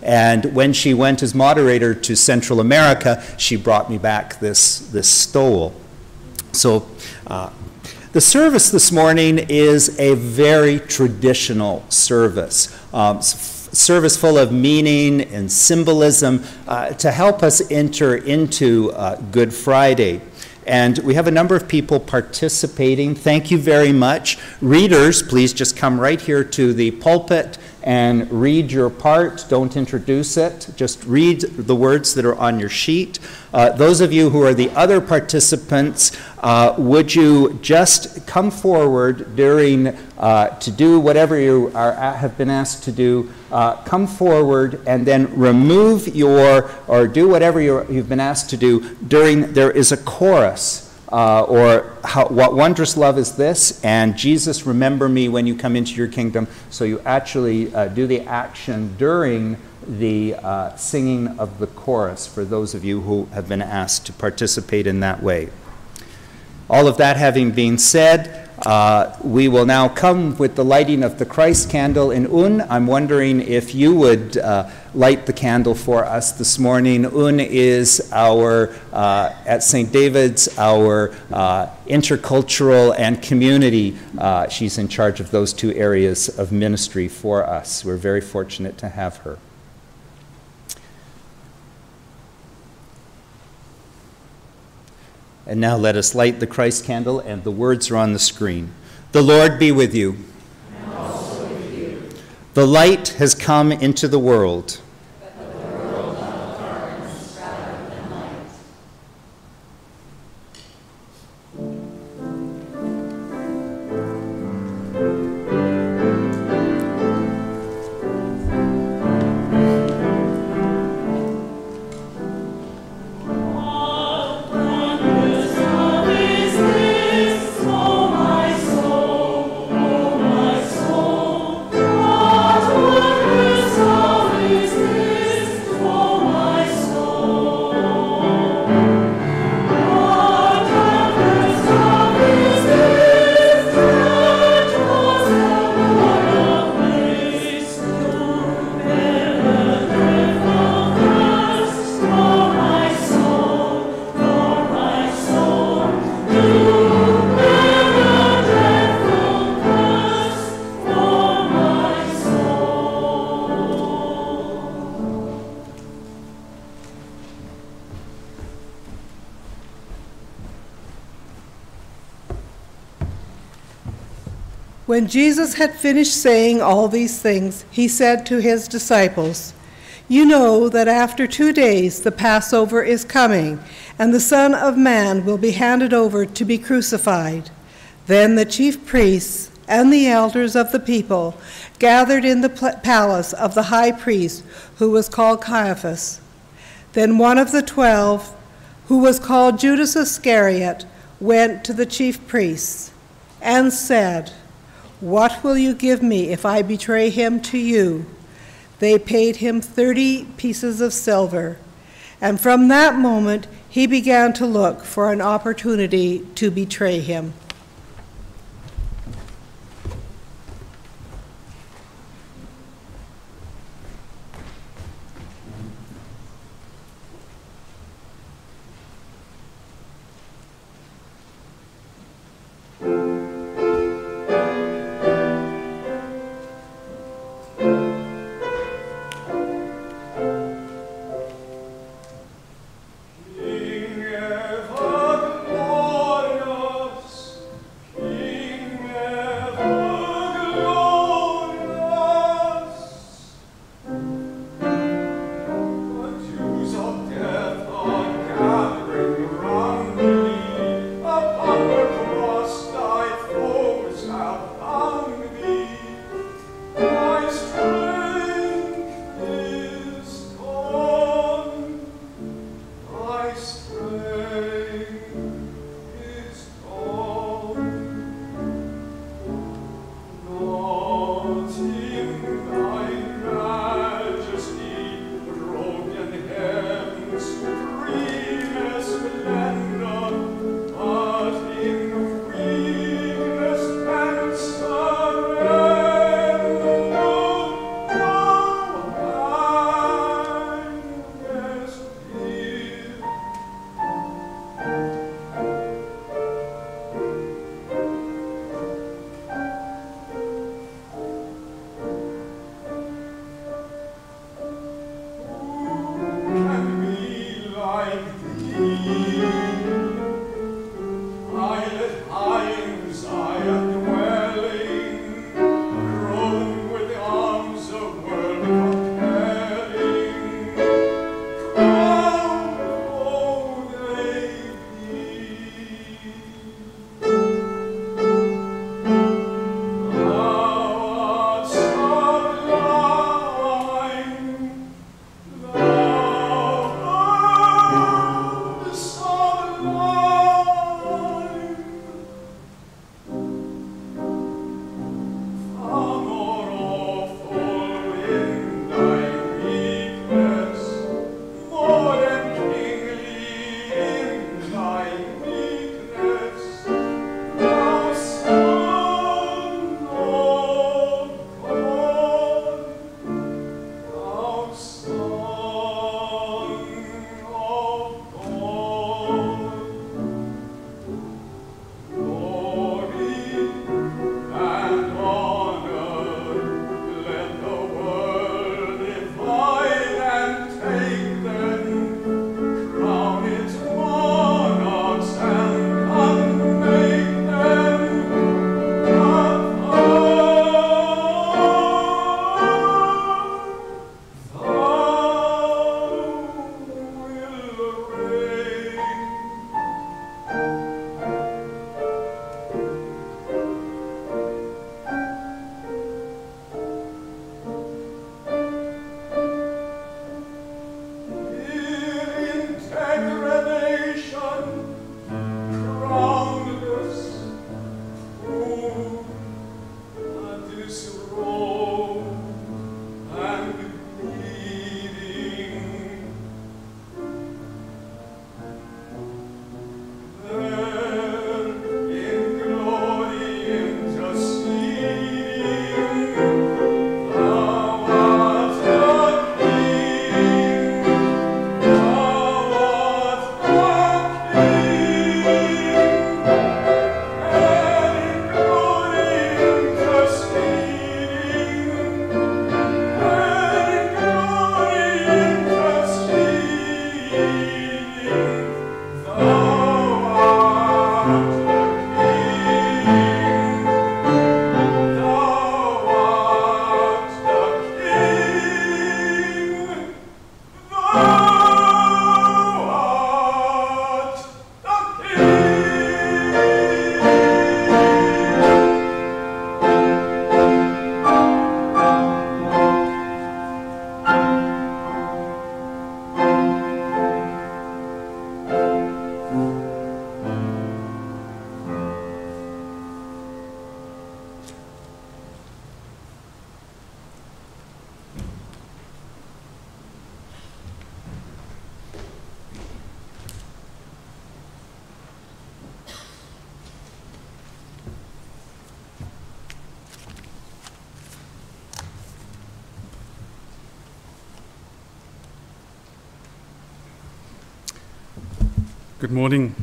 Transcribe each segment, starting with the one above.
And when she went as moderator to Central America, she brought me back this stole. So the service this morning is a very traditional service. Service full of meaning and symbolism to help us enter into Good Friday. And we have a number of people participating. Thank you very much. Readers, please just come right here to the pulpit and read your part. Don't introduce it. Just read the words that are on your sheet. Those of you who are the other participants, would you just come forward during to do whatever you have been asked to do. Come forward and then remove or do whatever you've been asked to do during, there is a chorus. What wondrous love is this, and Jesus, remember me when you come into your kingdom. So you actually do the action during the singing of the chorus for those of you who have been asked to participate in that way. All of that having been said, we will now come with the lighting of the Christ candle. And Un, I'm wondering if you would light the candle for us this morning. Un is our, at St. David's, our intercultural and community. She's in charge of those two areas of ministry for us. We're very fortunate to have her. And now let us light the Christ candle, and the words are on the screen. The Lord be with you. And also with you. The light has come into the world. But the world loved darkness rather than light. When Jesus had finished saying all these things, he said to his disciples, "You know that after 2 days the Passover is coming, and the Son of Man will be handed over to be crucified." Then the chief priests and the elders of the people gathered in the palace of the high priest, who was called Caiaphas. Then one of the 12, who was called Judas Iscariot, went to the chief priests and said, "What will you give me if I betray him to you?" They paid him 30 pieces of silver, and from that moment he began to look for an opportunity to betray him. Good morning.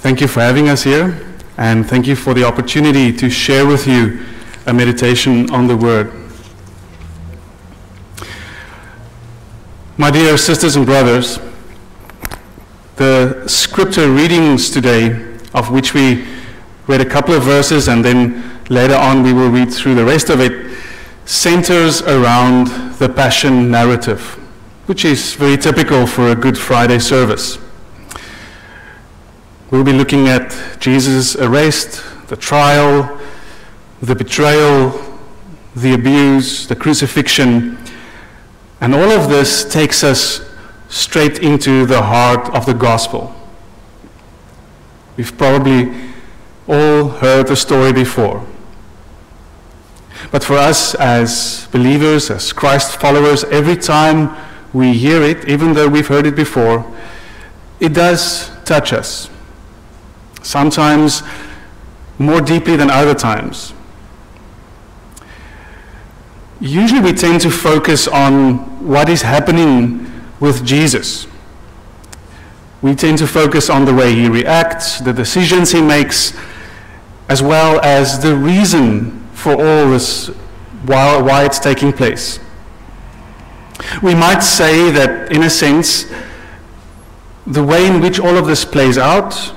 Thank you for having us here, and thank you for the opportunity to share with you a meditation on the Word. My dear sisters and brothers, the scripture readings today, of which we read a couple of verses and then later on we will read through the rest of it, centers around the Passion narrative, which is very typical for a Good Friday service. We'll be looking at Jesus' arrest, the trial, the betrayal, the abuse, the crucifixion, and all of this takes us straight into the heart of the gospel. We've probably all heard the story before. But for us as believers, as Christ followers, every time we hear it, even though we've heard it before, it does touch us. Sometimes more deeply than other times. Usually we tend to focus on what is happening with Jesus. We tend to focus on the way he reacts, the decisions he makes, as well as the reason for all this, why it's taking place. We might say that, in a sense, the way in which all of this plays out,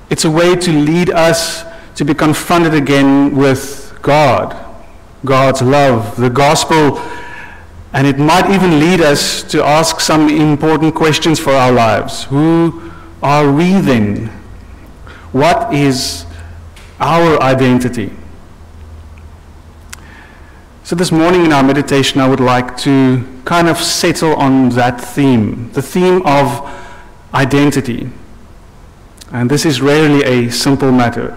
it's a way to lead us to be confronted again with God, God's love, the gospel, and it might even lead us to ask some important questions for our lives. Who are we then? What is our identity? So this morning in our meditation, I would like to kind of settle on that theme, the theme of identity. And this is rarely a simple matter.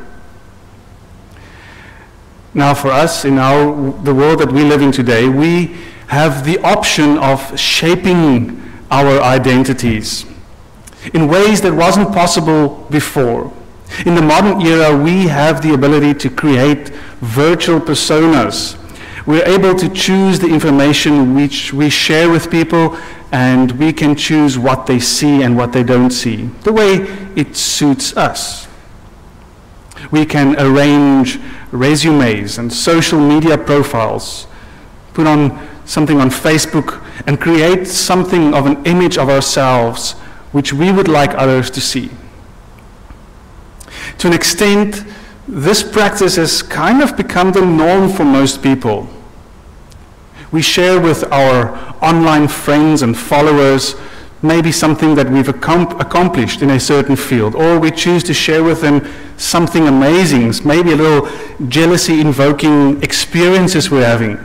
Now for us, in the world that we live in today, we have the option of shaping our identities in ways that wasn't possible before. In the modern era, we have the ability to create virtual personas. We're able to choose the information which we share with people, and we can choose what they see and what they don't see, the way it suits us. We can arrange resumes and social media profiles, put on something on Facebook, and create something of an image of ourselves which we would like others to see. To an extent, this practice has kind of become the norm for most people. We share with our online friends and followers maybe something that we've accomplished in a certain field, or we choose to share with them something amazing, maybe a little jealousy-invoking experiences we're having.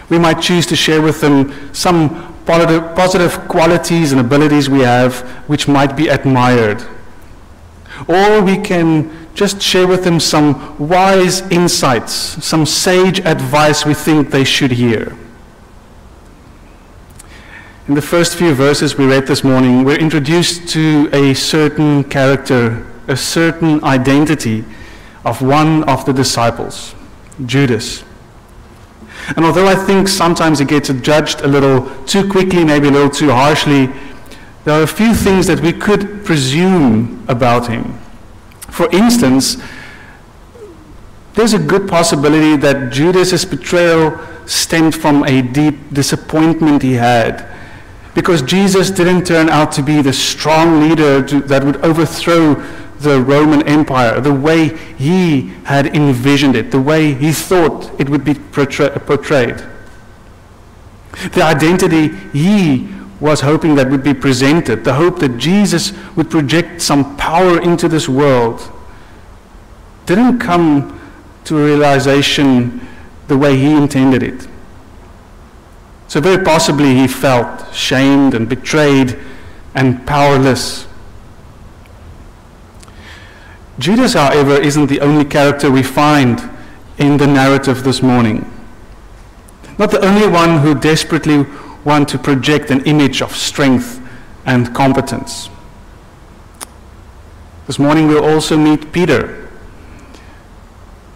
We might choose to share with them some positive qualities and abilities we have which might be admired. Or we can just share with them some wise insights, some sage advice we think they should hear. In the first few verses we read this morning, we're introduced to a certain character, a certain identity of one of the disciples, Judas. And although I think sometimes he gets judged a little too quickly, maybe a little too harshly, there are a few things that we could presume about him. For instance, there's a good possibility that Judas' betrayal stemmed from a deep disappointment he had, because Jesus didn't turn out to be the strong leader that would overthrow the Roman Empire the way he had envisioned it, the way he thought it would be portrayed. The identity he was hoping that would be presented, the hope that Jesus would project some power into this world, didn't come to a realization the way he intended it. So very possibly he felt shamed and betrayed and powerless. Judas, however, isn't the only character we find in the narrative this morning. Not the only one who desperately want to project an image of strength and competence. This morning we'll also meet Peter,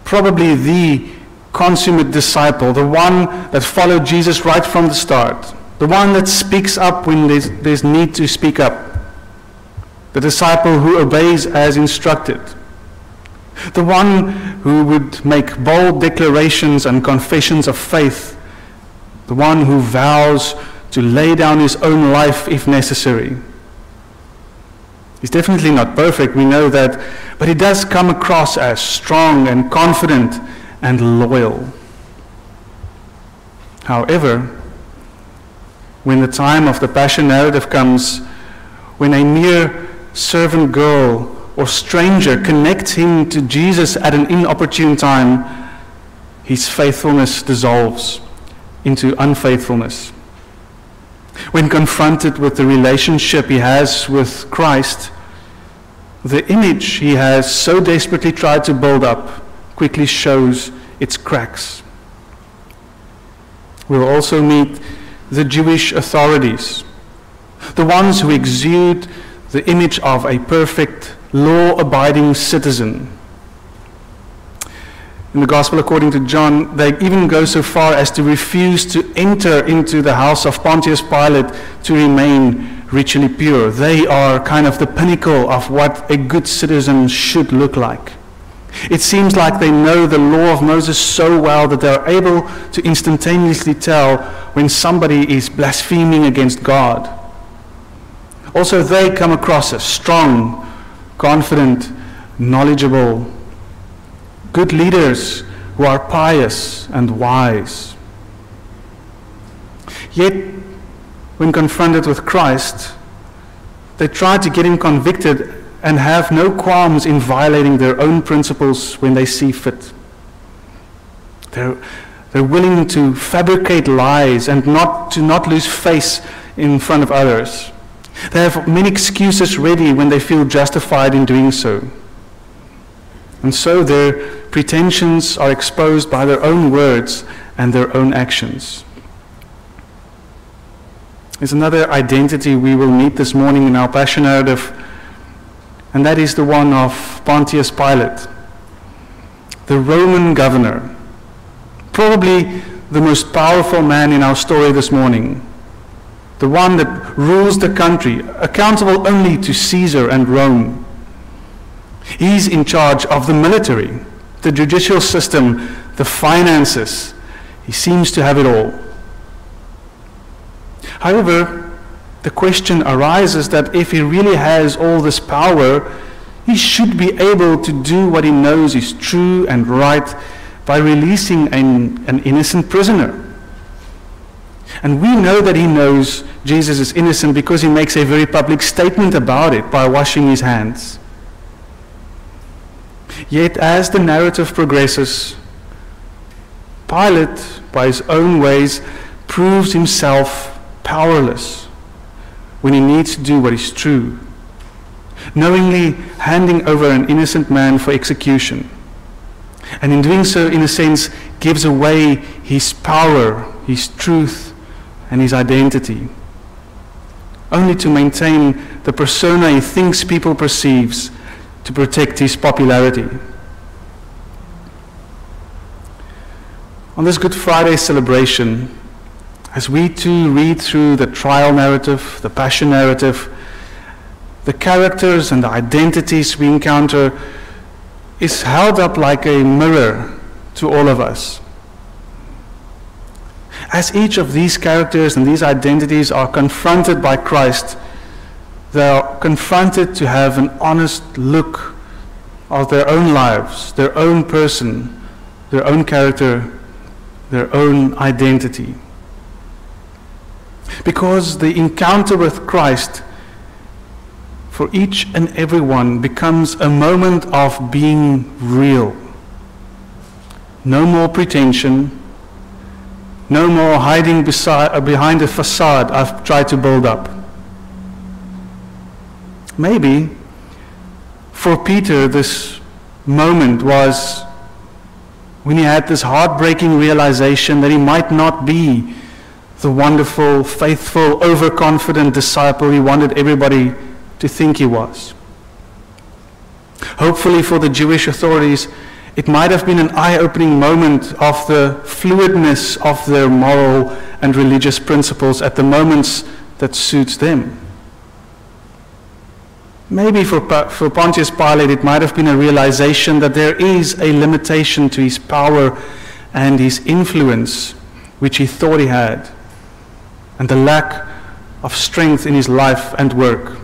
probably the consummate disciple, the one that followed Jesus right from the start, the one that speaks up when there's need to speak up, the disciple who obeys as instructed, the one who would make bold declarations and confessions of faith, the one who vows to lay down his own life if necessary. He's definitely not perfect, we know that, but he does come across as strong and confident and loyal. However, when the time of the passion narrative comes, when a mere servant girl or stranger connects him to Jesus at an inopportune time, his faithfulness dissolves into unfaithfulness. When confronted with the relationship he has with Christ, the image he has so desperately tried to build up quickly shows its cracks. We'll also meet the Jewish authorities, the ones who exude the image of a perfect, law-abiding citizen. In the Gospel according to John, they even go so far as to refuse to enter into the house of Pontius Pilate to remain ritually pure. They are kind of the pinnacle of what a good citizen should look like. It seems like they know the law of Moses so well that they are able to instantaneously tell when somebody is blaspheming against God. Also, they come across as strong, confident, knowledgeable, good leaders who are pious and wise. Yet, when confronted with Christ, they try to get him convicted and have no qualms in violating their own principles when they see fit. They're willing to fabricate lies and not lose face in front of others. They have many excuses ready when they feel justified in doing so. And so their pretensions are exposed by their own words and their own actions. There's another identity we will meet this morning in our passion narrative, and that is the one of Pontius Pilate, the Roman governor, probably the most powerful man in our story this morning, the one that rules the country, accountable only to Caesar and Rome. He's in charge of the military, the judicial system, the finances. He seems to have it all. However, the question arises that if he really has all this power, he should be able to do what he knows is true and right by releasing an innocent prisoner. And we know that he knows Jesus is innocent because he makes a very public statement about it by washing his hands. Yet as the narrative progresses, Pilate, by his own ways, proves himself powerless when he needs to do what is true, knowingly handing over an innocent man for execution. And in doing so, in a sense, gives away his power, his truth, and his identity, only to maintain the persona he thinks people perceives to protect his popularity. On this Good Friday celebration, as we too read through the trial narrative, the passion narrative, the characters and the identities we encounter is held up like a mirror to all of us. As each of these characters and these identities are confronted by Christ, they are confronted to have an honest look of their own lives, their own person, their own character, their own identity. Because the encounter with Christ for each and every one becomes a moment of being real. No more pretension, no more hiding behind the facade I've tried to build up. Maybe for Peter this moment was when he had this heartbreaking realization that he might not be the wonderful, faithful, overconfident disciple he wanted everybody to think he was. Hopefully for the Jewish authorities, It might have been an eye-opening moment of the fluidness of their moral and religious principles at the moments that suits them. Maybe for Pontius Pilate it might have been a realization that there is a limitation to his power and his influence, which he thought he had, and the lack of strength in his life and work.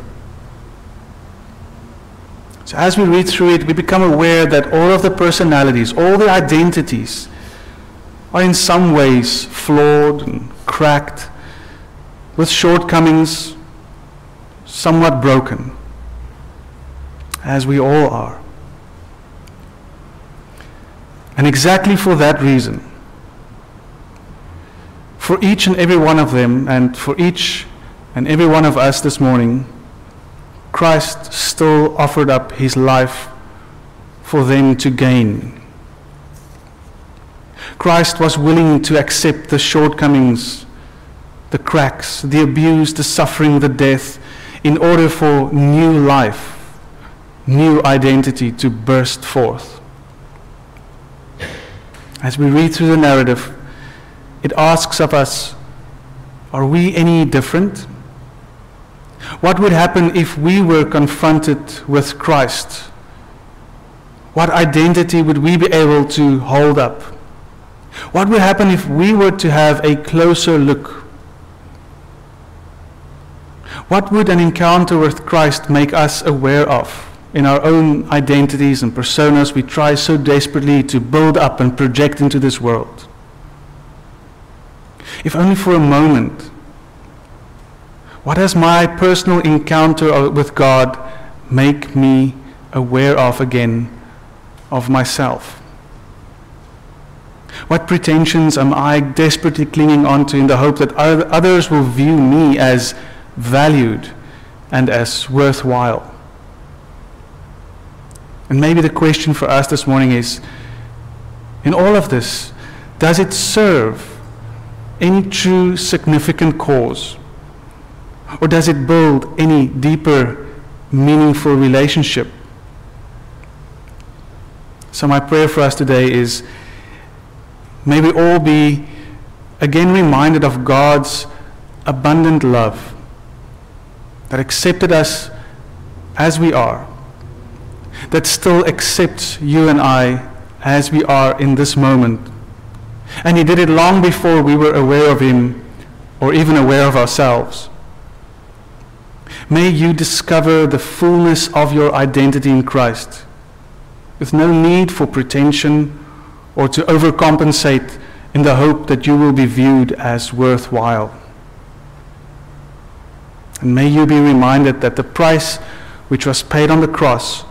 So as we read through it, we become aware that all of the personalities, all the identities, are in some ways flawed and cracked, with shortcomings, somewhat broken, as we all are. And exactly for that reason, for each and every one of them, and for each and every one of us this morning, Christ still offered up his life for them to gain. Christ was willing to accept the shortcomings, the cracks, the abuse, the suffering, the death, in order for new life, new identity to burst forth. As we read through the narrative, it asks of us, are we any different? What would happen if we were confronted with Christ? What identity would we be able to hold up? What would happen if we were to have a closer look? What would an encounter with Christ make us aware of in our own identities and personas we try so desperately to build up and project into this world? If only for a moment, what does my personal encounter with God make me aware of again of myself? What pretensions am I desperately clinging onto in the hope that others will view me as valued and as worthwhile? And maybe the question for us this morning is, in all of this, does it serve any true significant cause? Or does it build any deeper, meaningful relationship? So my prayer for us today is, may we all be again reminded of God's abundant love that accepted us as we are, that still accepts you and I as we are in this moment. And he did it long before we were aware of him or even aware of ourselves. May you discover the fullness of your identity in Christ, with no need for pretension or to overcompensate in the hope that you will be viewed as worthwhile. And may you be reminded that the price which was paid on the cross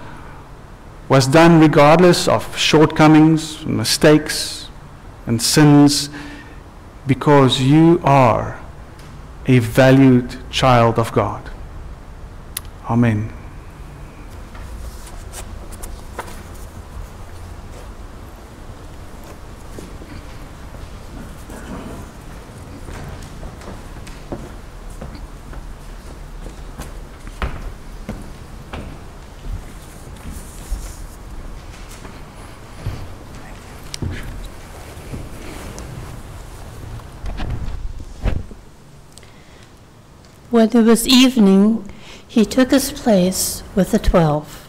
was done regardless of shortcomings, mistakes, and sins, because you are a valued child of God. Amen. When it was evening, he took his place with the 12.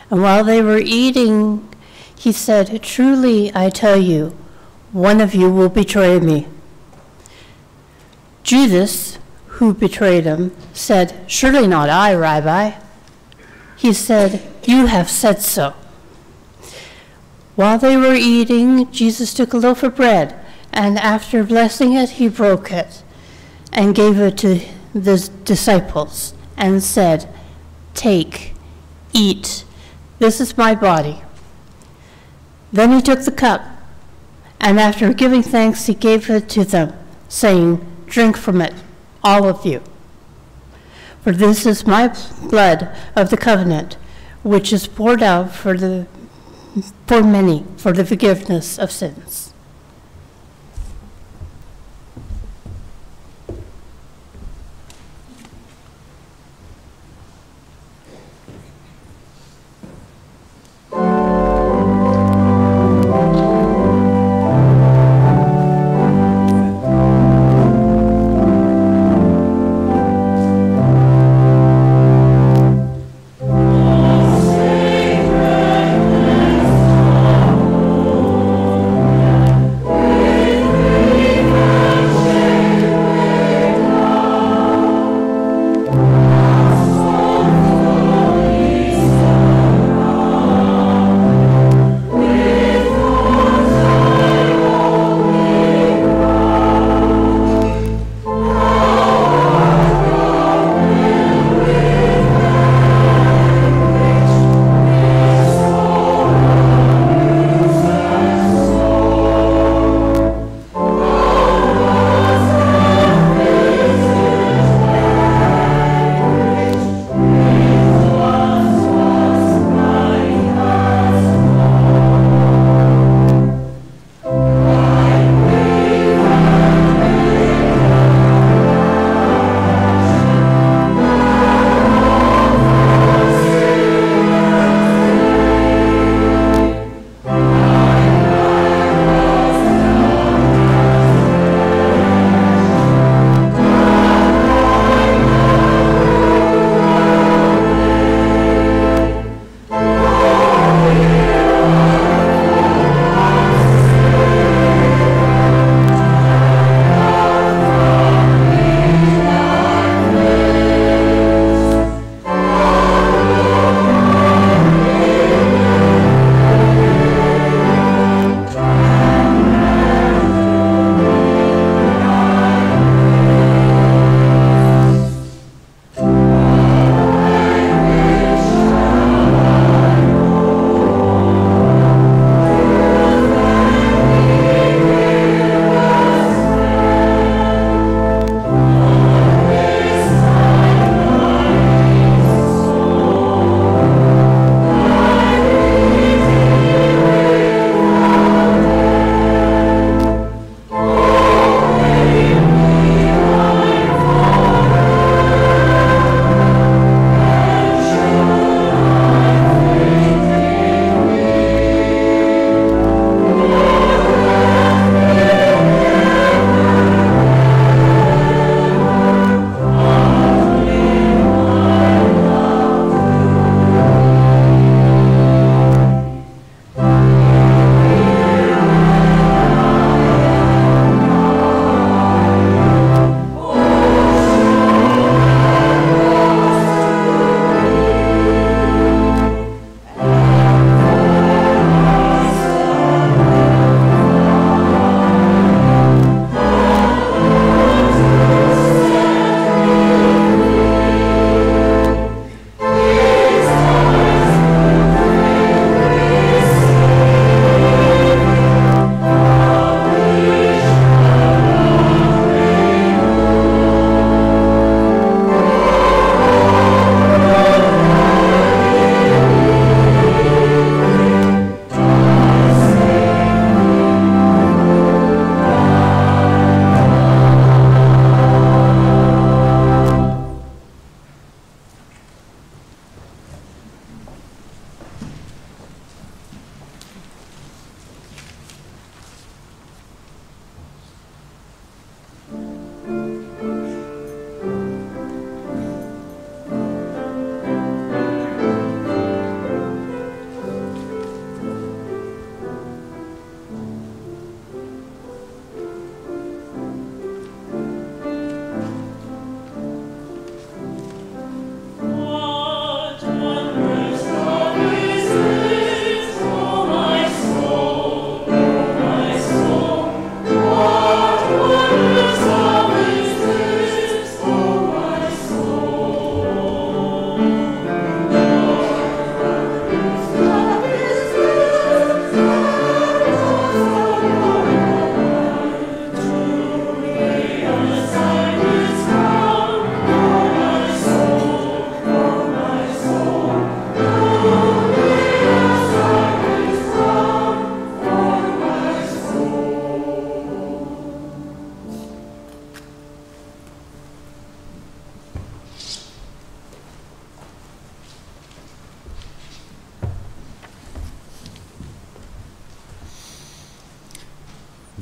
And while they were eating, he said, "Truly, I tell you, one of you will betray me." Judas, who betrayed him, said, "Surely not I, Rabbi." He said, "You have said so." While they were eating, Jesus took a loaf of bread, and after blessing it, he broke it and gave it to the disciples and said, "Take, eat, this is my body." Then he took the cup, and after giving thanks, he gave it to them, saying, "Drink from it, all of you. For this is my blood of the covenant, which is poured out for many for the forgiveness of sins."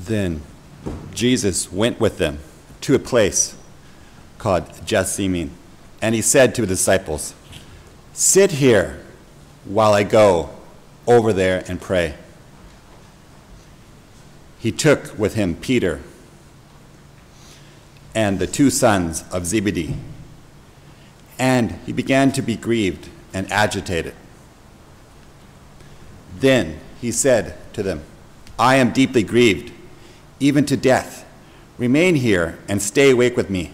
Then Jesus went with them to a place called Gethsemane, and he said to the disciples, "Sit here while I go over there and pray." He took with him Peter and the two sons of Zebedee, and he began to be grieved and agitated. Then he said to them, "I am deeply grieved, even to death. Remain here and stay awake with me."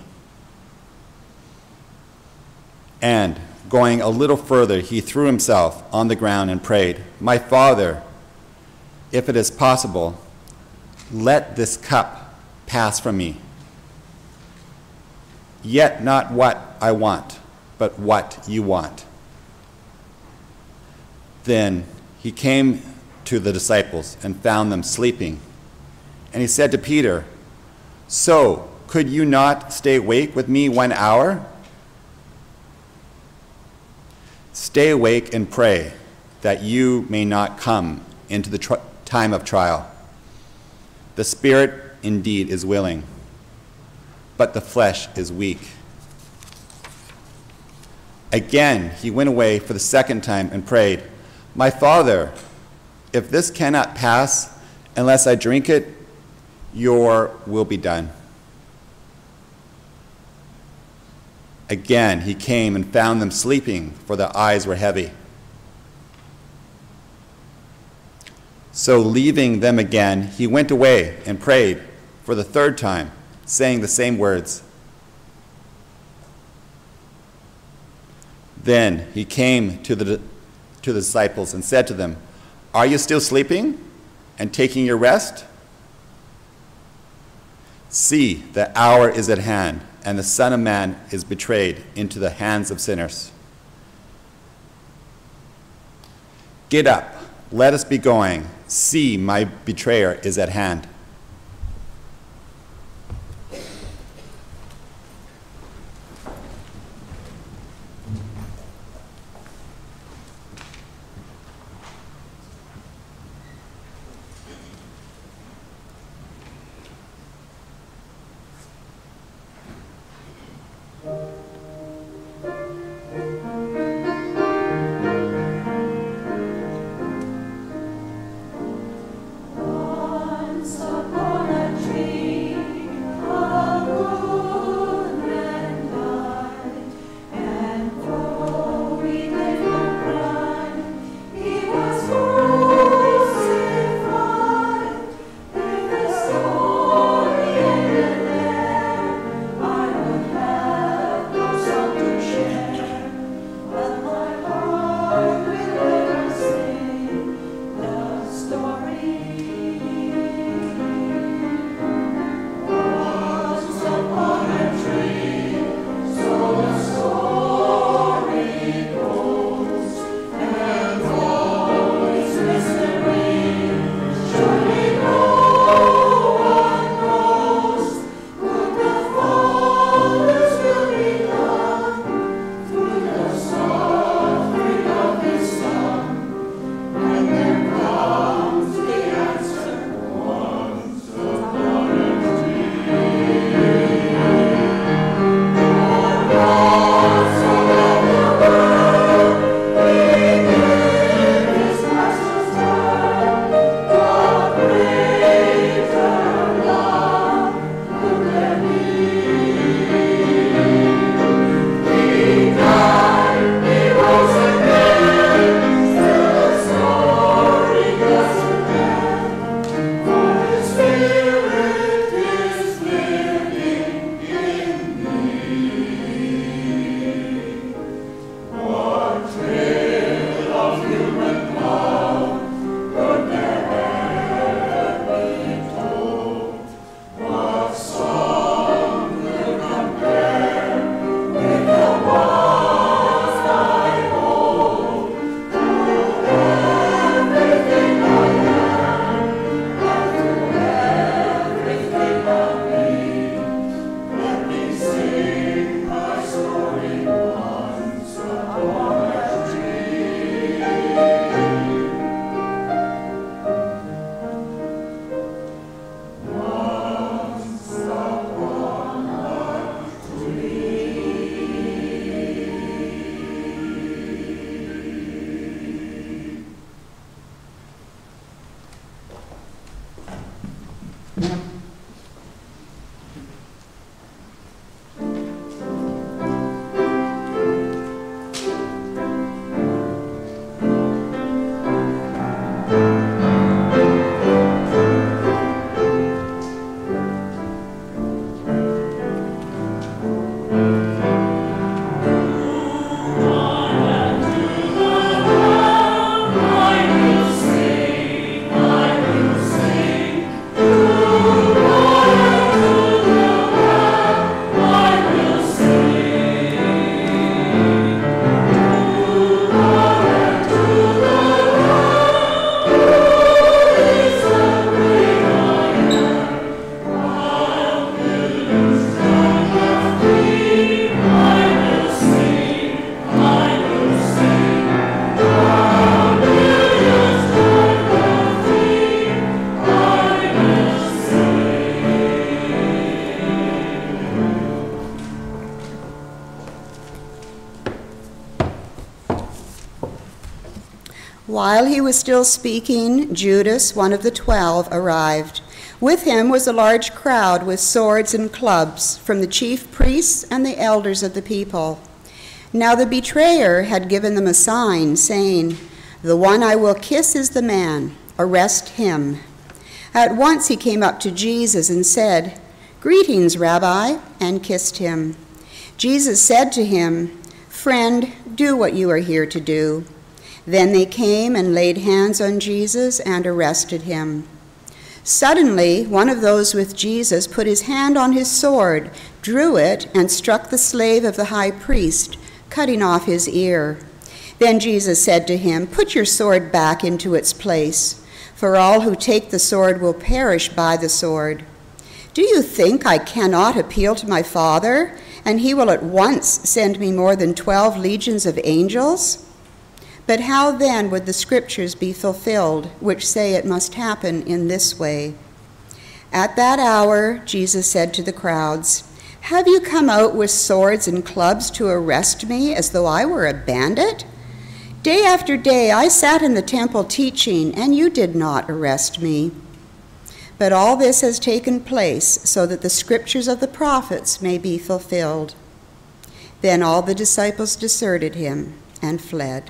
And going a little further, he threw himself on the ground and prayed, "My Father, if it is possible, let this cup pass from me. Yet not what I want, but what you want." Then he came to the disciples and found them sleeping. And he said to Peter, "So, could you not stay awake with me 1 hour? Stay awake and pray, that you may not come into the time of trial. The spirit indeed is willing, but the flesh is weak." Again he went away for the second time and prayed, "My Father, if this cannot pass unless I drink it, your will be done." Again he came and found them sleeping, for their eyes were heavy. So leaving them again, he went away and prayed for the third time, saying the same words. Then he came to the disciples and said to them, "Are you still sleeping and taking your rest? See, the hour is at hand, and the Son of Man is betrayed into the hands of sinners. Get up, let us be going. See, my betrayer is at hand." Once While he was still speaking, Judas, one of the 12, arrived. With him was a large crowd with swords and clubs from the chief priests and the elders of the people. Now the betrayer had given them a sign, saying, "The one I will kiss is the man. Arrest him." At once he came up to Jesus and said, "Greetings, Rabbi," and kissed him. Jesus said to him, "Friend, do what you are here to do." Then they came and laid hands on Jesus and arrested him. Suddenly, one of those with Jesus put his hand on his sword, drew it, and struck the slave of the high priest, cutting off his ear. Then Jesus said to him, "Put your sword back into its place, for all who take the sword will perish by the sword. Do you think I cannot appeal to my Father, and he will at once send me more than 12 legions of angels? But how then would the scriptures be fulfilled, which say it must happen in this way?" At that hour, Jesus said to the crowds, "Have you come out with swords and clubs to arrest me as though I were a bandit? Day after day I sat in the temple teaching, and you did not arrest me. But all this has taken place so that the scriptures of the prophets may be fulfilled." Then all the disciples deserted him and fled.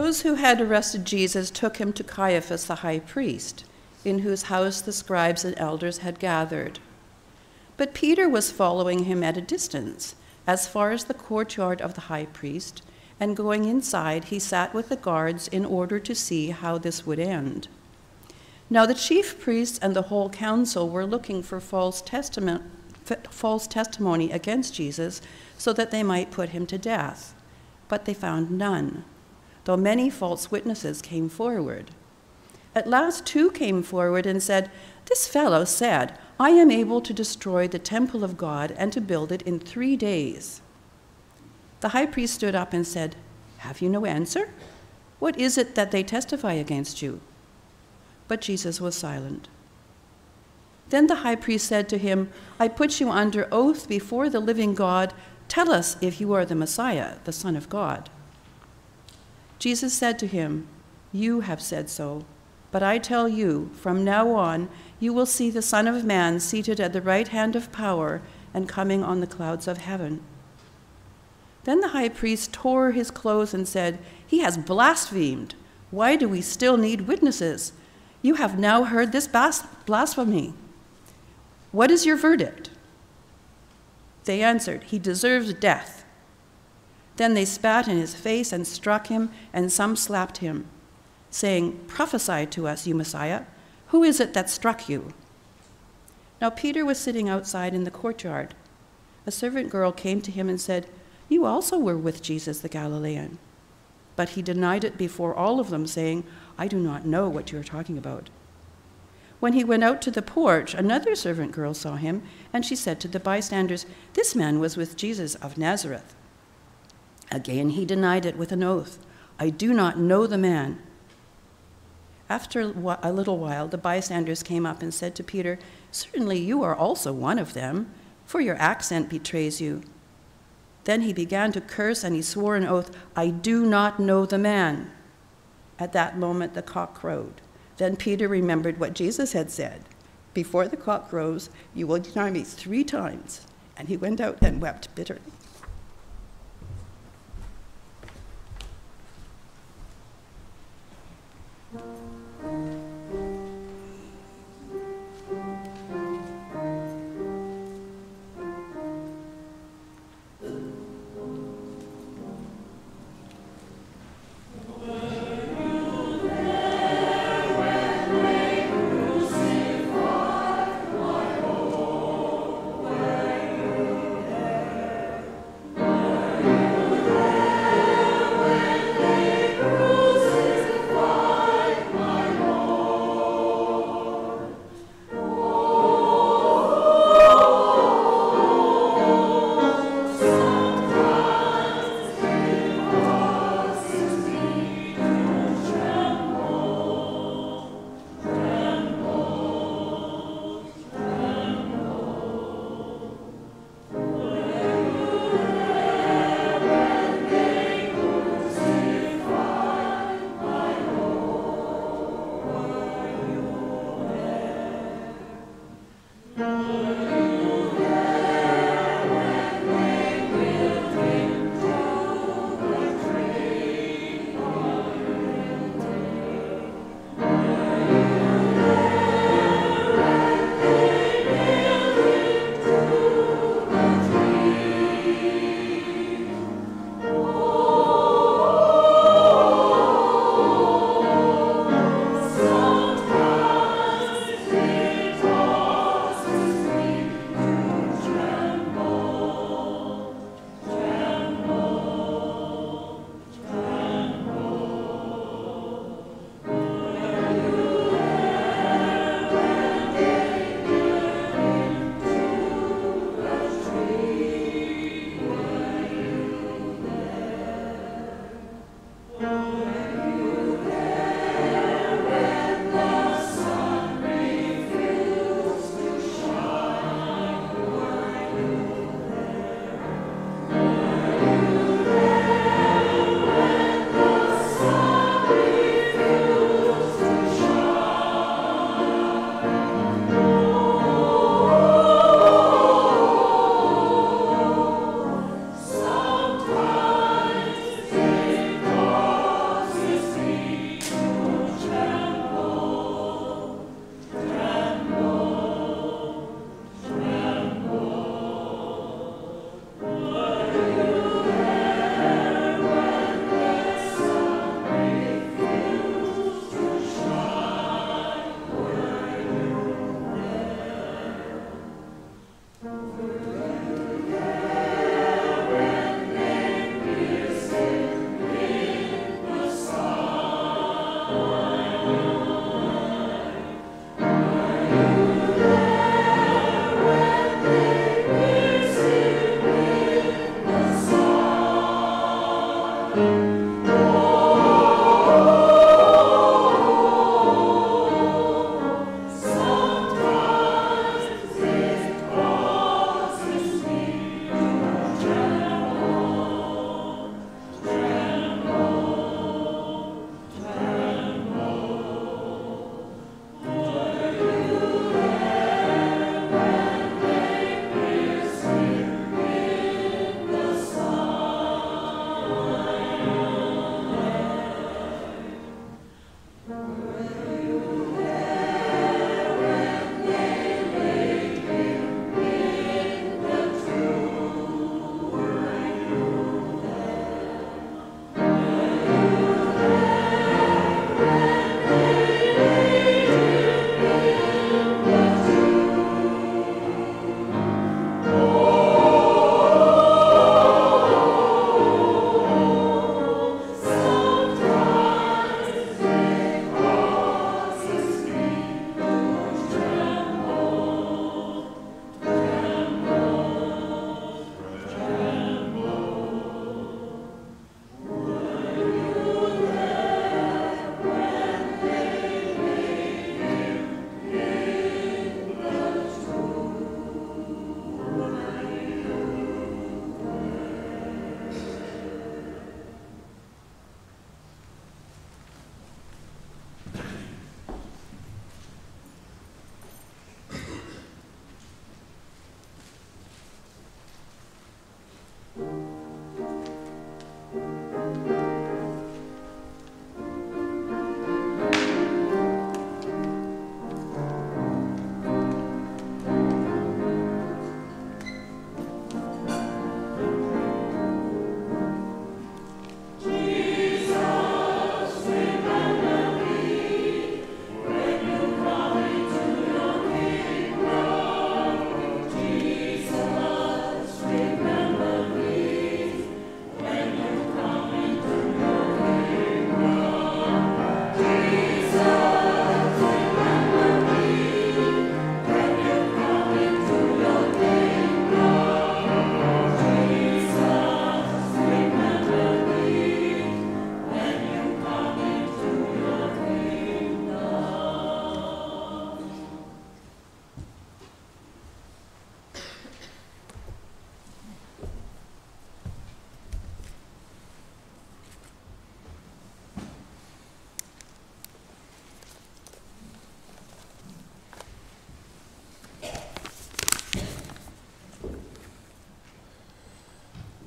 Those who had arrested Jesus took him to Caiaphas the high priest, in whose house the scribes and elders had gathered. But Peter was following him at a distance, as far as the courtyard of the high priest, and going inside, he sat with the guards in order to see how this would end. Now the chief priests and the whole council were looking for false testimony against Jesus, so that they might put him to death. But they found none, though many false witnesses came forward. At last 2 came forward and said, "This fellow said, 'I am able to destroy the temple of God and to build it in 3 days.'" The high priest stood up and said, "Have you no answer? What is it that they testify against you?" But Jesus was silent. Then the high priest said to him, "I put you under oath before the living God. Tell us if you are the Messiah, the Son of God." Jesus said to him, "You have said so. But I tell you, from now on, you will see the Son of Man seated at the right hand of power and coming on the clouds of heaven." Then the high priest tore his clothes and said, "He has blasphemed. Why do we still need witnesses? You have now heard this blasphemy. What is your verdict?" They answered, "He deserves death." Then they spat in his face and struck him, and some slapped him, saying, "Prophesy to us, you Messiah. Who is it that struck you?" Now Peter was sitting outside in the courtyard. A servant girl came to him and said, "You also were with Jesus the Galilean." But he denied it before all of them, saying, "I do not know what you are talking about." When he went out to the porch, another servant girl saw him, and she said to the bystanders, "This man was with Jesus of Nazareth." Again he denied it with an oath, "I do not know the man." After a little while, the bystanders came up and said to Peter, "Certainly you are also one of them, for your accent betrays you." Then he began to curse, and he swore an oath, "I do not know the man." At that moment the cock crowed. Then Peter remembered what Jesus had said, "Before the cock crows, you will deny me 3 times." And he went out and wept bitterly.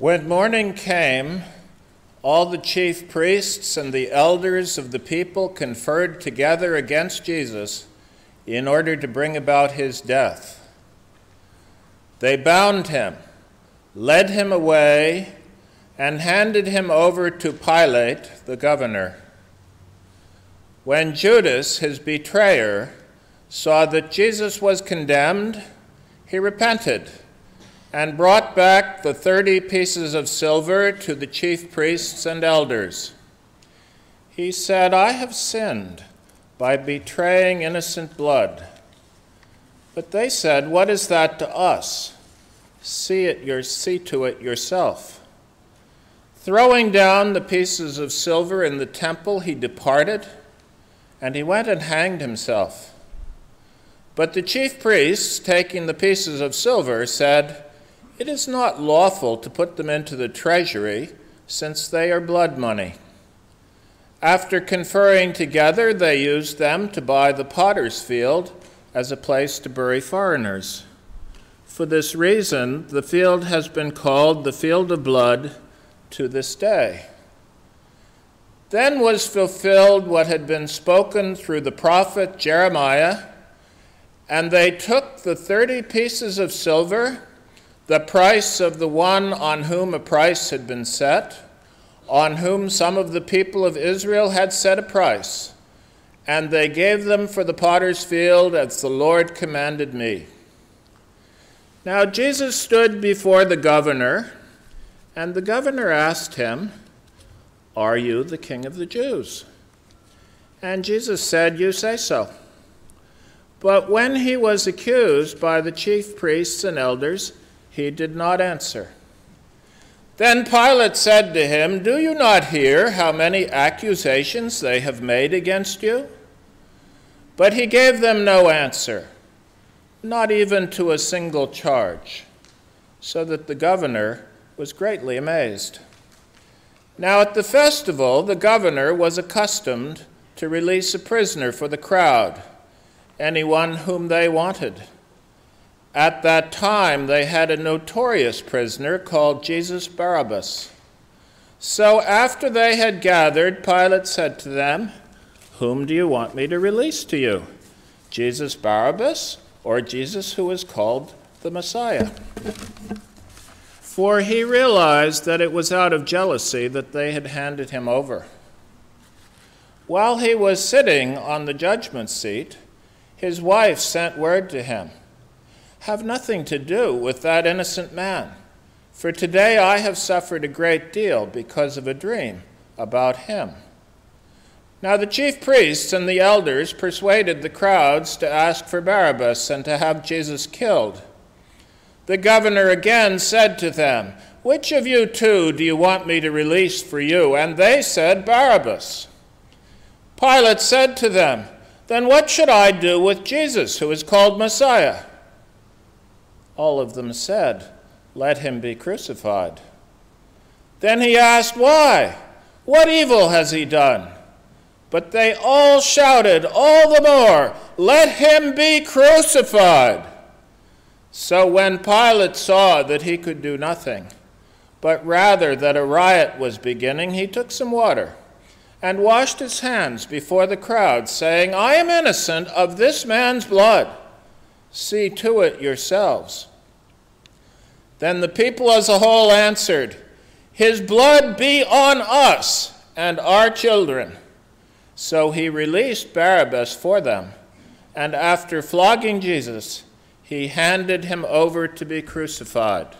When morning came, all the chief priests and the elders of the people conferred together against Jesus in order to bring about his death. They bound him, led him away, and handed him over to Pilate, the governor. When Judas, his betrayer, saw that Jesus was condemned, he repented and brought back the 30 pieces of silver to the chief priests and elders. He said, "I have sinned by betraying innocent blood." But they said, "What is that to us? See to it yourself." Throwing down the pieces of silver in the temple, he departed, and he went and hanged himself. But the chief priests, taking the pieces of silver, said, "It is not lawful to put them into the treasury, since they are blood money." After conferring together, they used them to buy the potter's field as a place to bury foreigners. For this reason, the field has been called the Field of Blood to this day. Then was fulfilled what had been spoken through the prophet Jeremiah, and they took the 30 pieces of silver, the price of the one on whom a price had been set, on whom some of the people of Israel had set a price, and they gave them for the potter's field as the Lord commanded me. Now Jesus stood before the governor, and the governor asked him, "Are you the king of the Jews?" And Jesus said, "You say so." But when he was accused by the chief priests and elders, he did not answer. Then Pilate said to him, "Do you not hear how many accusations they have made against you?" But he gave them no answer, not even to a single charge, so that the governor was greatly amazed. Now at the festival, the governor was accustomed to release a prisoner for the crowd, anyone whom they wanted. At that time, they had a notorious prisoner called Jesus Barabbas. So after they had gathered, Pilate said to them, "Whom do you want me to release to you, Jesus Barabbas or Jesus who is called the Messiah?" For he realized that it was out of jealousy that they had handed him over. While he was sitting on the judgment seat, his wife sent word to him, "Have nothing to do with that innocent man, for today I have suffered a great deal because of a dream about him." Now the chief priests and the elders persuaded the crowds to ask for Barabbas and to have Jesus killed. The governor again said to them, "Which of you two do you want me to release for you?" And they said, "Barabbas." Pilate said to them, "Then what should I do with Jesus, who is called Messiah?" All of them said, "Let him be crucified." Then he asked, "Why? What evil has he done?" But they all shouted all the more, "Let him be crucified!" So when Pilate saw that he could do nothing, but rather that a riot was beginning, he took some water and washed his hands before the crowd, saying, "I am innocent of this man's blood. See to it yourselves." Then the people as a whole answered, "His blood be on us and our children." So he released Barabbas for them, and after flogging Jesus, he handed him over to be crucified.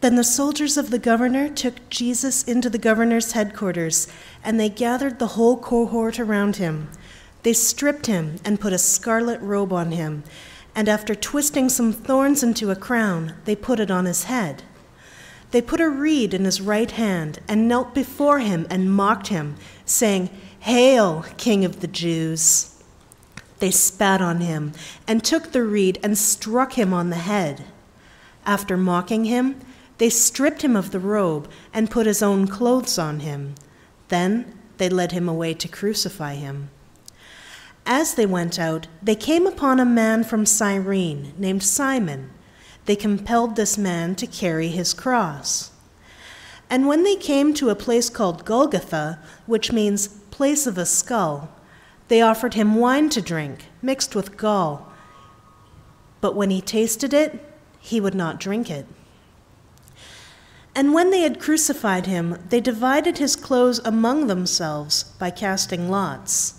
Then the soldiers of the governor took Jesus into the governor's headquarters, and they gathered the whole cohort around him. They stripped him and put a scarlet robe on him, and after twisting some thorns into a crown, they put it on his head. They put a reed in his right hand and knelt before him and mocked him, saying, "Hail, King of the Jews!" They spat on him and took the reed and struck him on the head. After mocking him, they stripped him of the robe and put his own clothes on him. Then they led him away to crucify him. As they went out, they came upon a man from Cyrene named Simon. They compelled this man to carry his cross. And when they came to a place called Golgotha, which means place of a skull, they offered him wine to drink, mixed with gall. But when he tasted it, he would not drink it. And when they had crucified him, they divided his clothes among themselves by casting lots.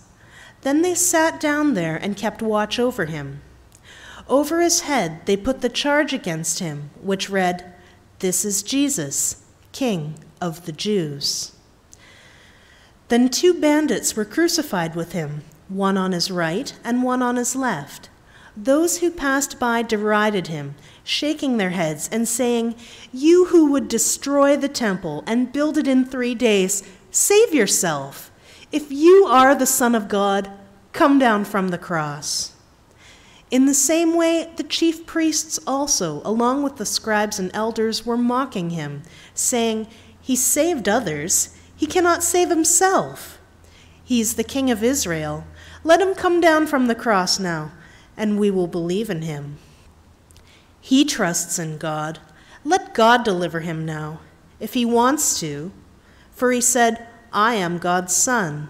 Then they sat down there and kept watch over him. Over his head they put the charge against him, which read, "This is Jesus, King of the Jews." Then 2 bandits were crucified with him, one on his right and one on his left. Those who passed by derided him, shaking their heads and saying, "You who would destroy the temple and build it in 3 days, save yourself. If you are the Son of God, come down from the cross." In the same way, the chief priests also, along with the scribes and elders, were mocking him, saying, "He saved others. He cannot save himself. He is the King of Israel. Let him come down from the cross now, and we will believe in him. He trusts in God. Let God deliver him now, if he wants to. For he said, 'I am God's son.'"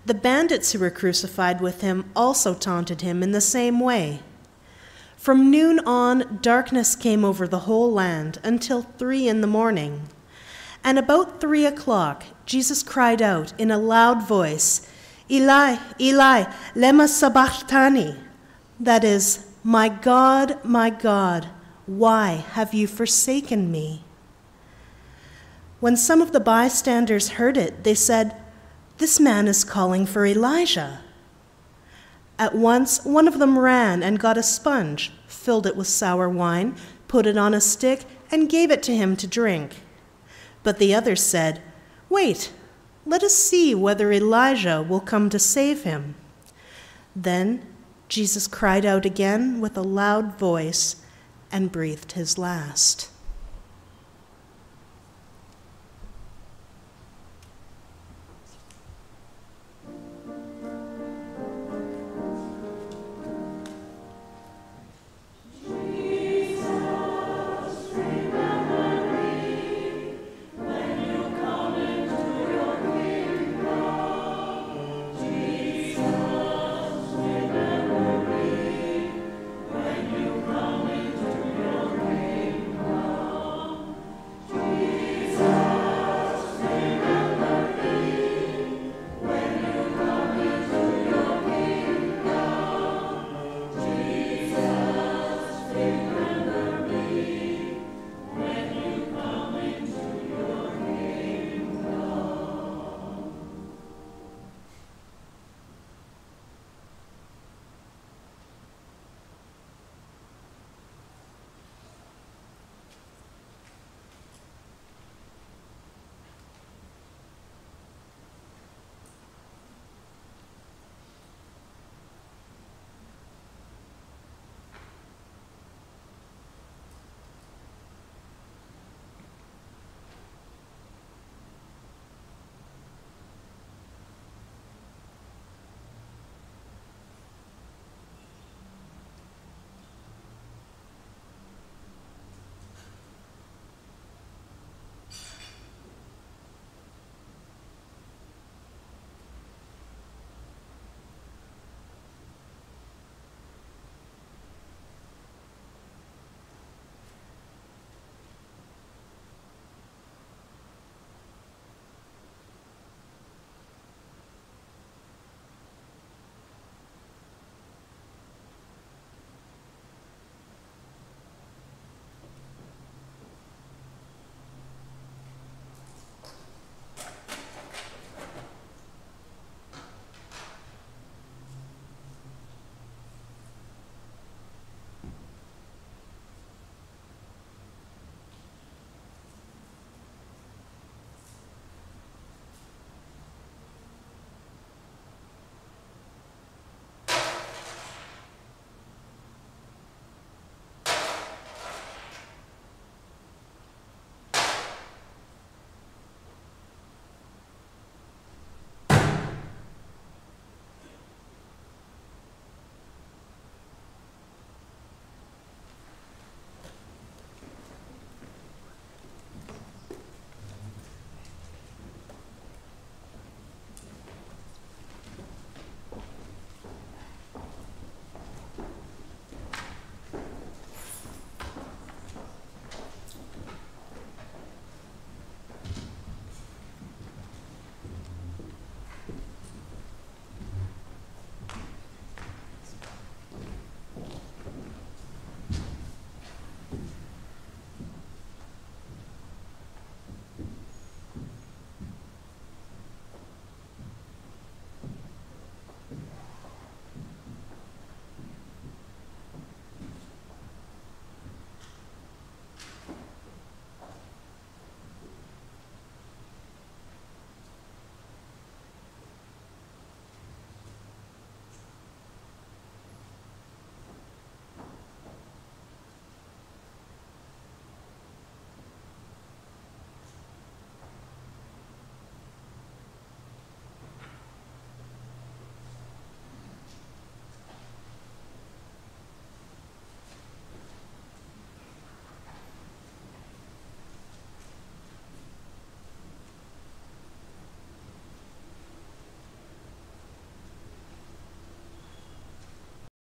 The bandits who were crucified with him also taunted him in the same way. From noon on, darkness came over the whole land until 3 a.m. And about 3 o'clock, Jesus cried out in a loud voice, "Eli, Eli, lema sabachthani?" That is, my God, why have you forsaken me?" When some of the bystanders heard it, they said, "This man is calling for Elijah." At once, one of them ran and got a sponge, filled it with sour wine, put it on a stick, and gave it to him to drink. But the others said, "Wait, let us see whether Elijah will come to save him." Then Jesus cried out again with a loud voice and breathed his last.